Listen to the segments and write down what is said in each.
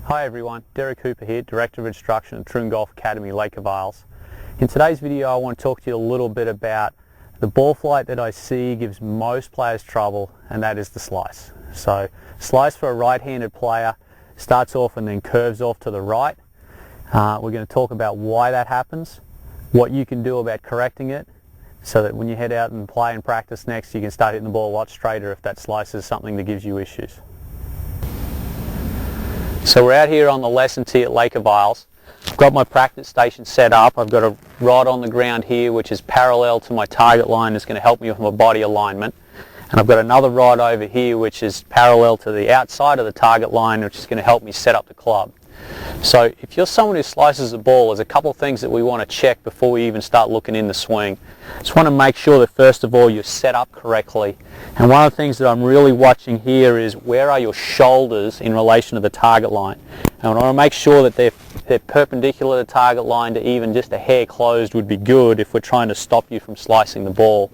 Hi everyone, Derek Cooper here, Director of Instruction at Troon Golf Academy, Lake of Isles. In today's video I want to talk to you a little bit about the ball flight that I see gives most players trouble, and that is the slice. So slice for a right-handed player starts off and then curves off to the right. We're going to talk about why that happens, what you can do about correcting it, so that when you head out and play and practice next you can start hitting the ball a lot straighter if that slice is something that gives you issues. So we're out here on the lesson tee at Lake of Isles. I've got my practice station set up. I've got a rod on the ground here which is parallel to my target line. That's going to help me with my body alignment. And I've got another rod over here which is parallel to the outside of the target line, which is going to help me set up the club. So if you're someone who slices the ball, there's a couple of things that we want to check before we even start looking in the swing. Just want to make sure that first of all you're set up correctly. And one of the things that I'm really watching here is where are your shoulders in relation to the target line. And I want to make sure that they're perpendicular to the target line, to even just a hair closed would be good if we're trying to stop you from slicing the ball.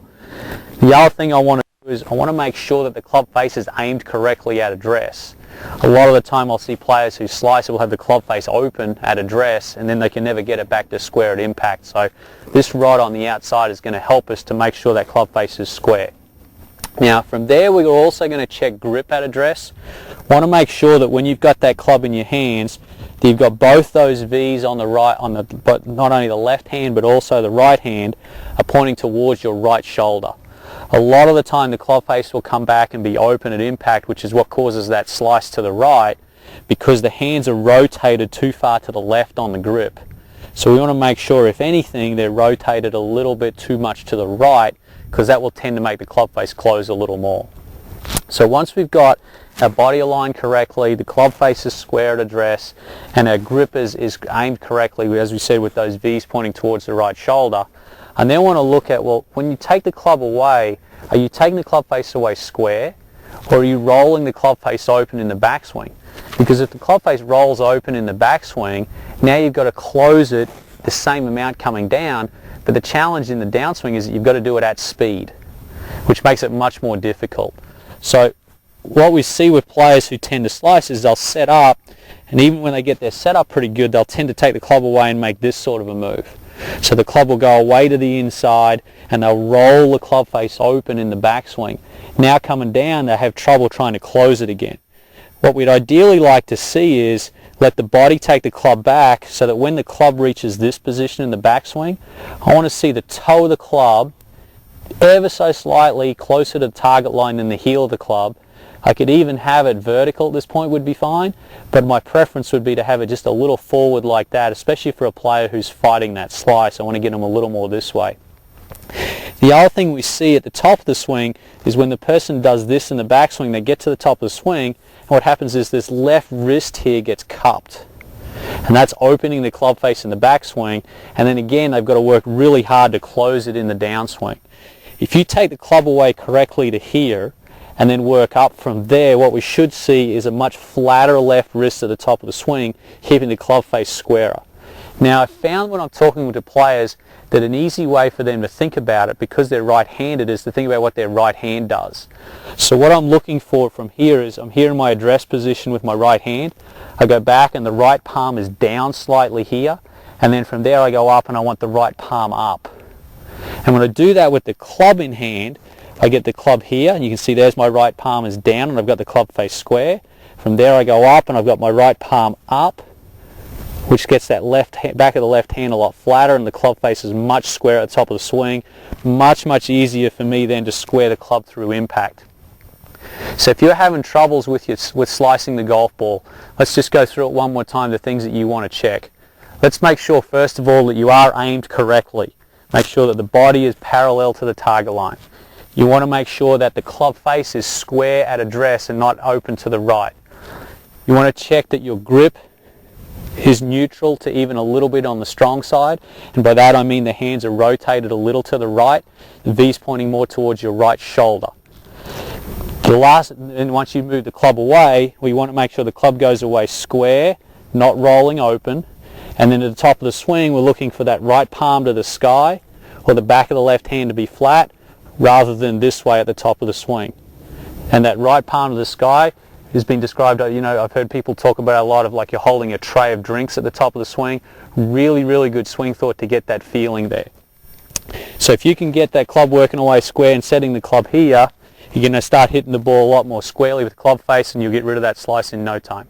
The other thing I want to do is I want to make sure that the club face is aimed correctly at address. A lot of the time I'll see players who slice it will have the club face open at address and then they can never get it back to square at impact. So this rod on the outside is going to help us to make sure that club face is square. Now from there we're also going to check grip at address. Want to make sure that when you've got that club in your hands that you've got both those V's on the right, but not only the left hand but also the right hand are pointing towards your right shoulder. A lot of the time the club face will come back and be open at impact, which is what causes that slice to the right, because the hands are rotated too far to the left on the grip. So we want to make sure, if anything, they're rotated a little bit too much to the right, because that will tend to make the club face close a little more. So once we've got our body aligned correctly, the club face is square at address, and our grip is aimed correctly, as we said, with those V's pointing towards the right shoulder, and then want to look at, well, when you take the club away, are you taking the club face away square, or are you rolling the club face open in the backswing? Because if the club face rolls open in the backswing, now you've got to close it the same amount coming down, but the challenge in the downswing is that you've got to do it at speed, which makes it much more difficult. So what we see with players who tend to slice is they'll set up, and even when they get their setup pretty good, they'll tend to take the club away and make this sort of a move. So the club will go away to the inside and they'll roll the club face open in the backswing. Now coming down, they have trouble trying to close it again. What we'd ideally like to see is let the body take the club back, so that when the club reaches this position in the backswing, I want to see the toe of the club ever so slightly closer to the target line than the heel of the club. I could even have it vertical at this point would be fine, but my preference would be to have it just a little forward like that, especially for a player who's fighting that slice. I want to get them a little more this way. The other thing we see at the top of the swing is when the person does this in the backswing, they get to the top of the swing, and what happens is this left wrist here gets cupped. And that's opening the club face in the backswing, and then again they've got to work really hard to close it in the downswing. If you take the club away correctly to here, and then work up from there, what we should see is a much flatter left wrist at the top of the swing, keeping the club face squarer. Now I found when I'm talking to players that an easy way for them to think about it, because they're right-handed, is to think about what their right hand does. So what I'm looking for from here is, I'm here in my address position with my right hand, I go back and the right palm is down slightly here, and then from there I go up and I want the right palm up. And when I do that with the club in hand, I get the club here, and you can see there's my right palm is down and I've got the club face square. From there I go up and I've got my right palm up, which gets that back of the left hand a lot flatter, and the club face is much squarer at the top of the swing. Much easier for me then to square the club through impact. So if you're having troubles with slicing the golf ball, let's just go through it one more time, the things that you want to check. Let's make sure first of all that you are aimed correctly. Make sure that the body is parallel to the target line. You want to make sure that the club face is square at address and not open to the right. You want to check that your grip is neutral to even a little bit on the strong side, and by that I mean the hands are rotated a little to the right, the V's pointing more towards your right shoulder. And once you move the club away, we want to make sure the club goes away square, not rolling open, and then at the top of the swing we're looking for that right palm to the sky, or the back of the left hand to be flat, rather than this way at the top of the swing. And that right palm to the sky has been described, you know, I've heard people talk about a lot of like you're holding a tray of drinks at the top of the swing. Really, really good swing thought to get that feeling there. So if you can get that club working away square and setting the club here, you're going to start hitting the ball a lot more squarely with club face, and you'll get rid of that slice in no time.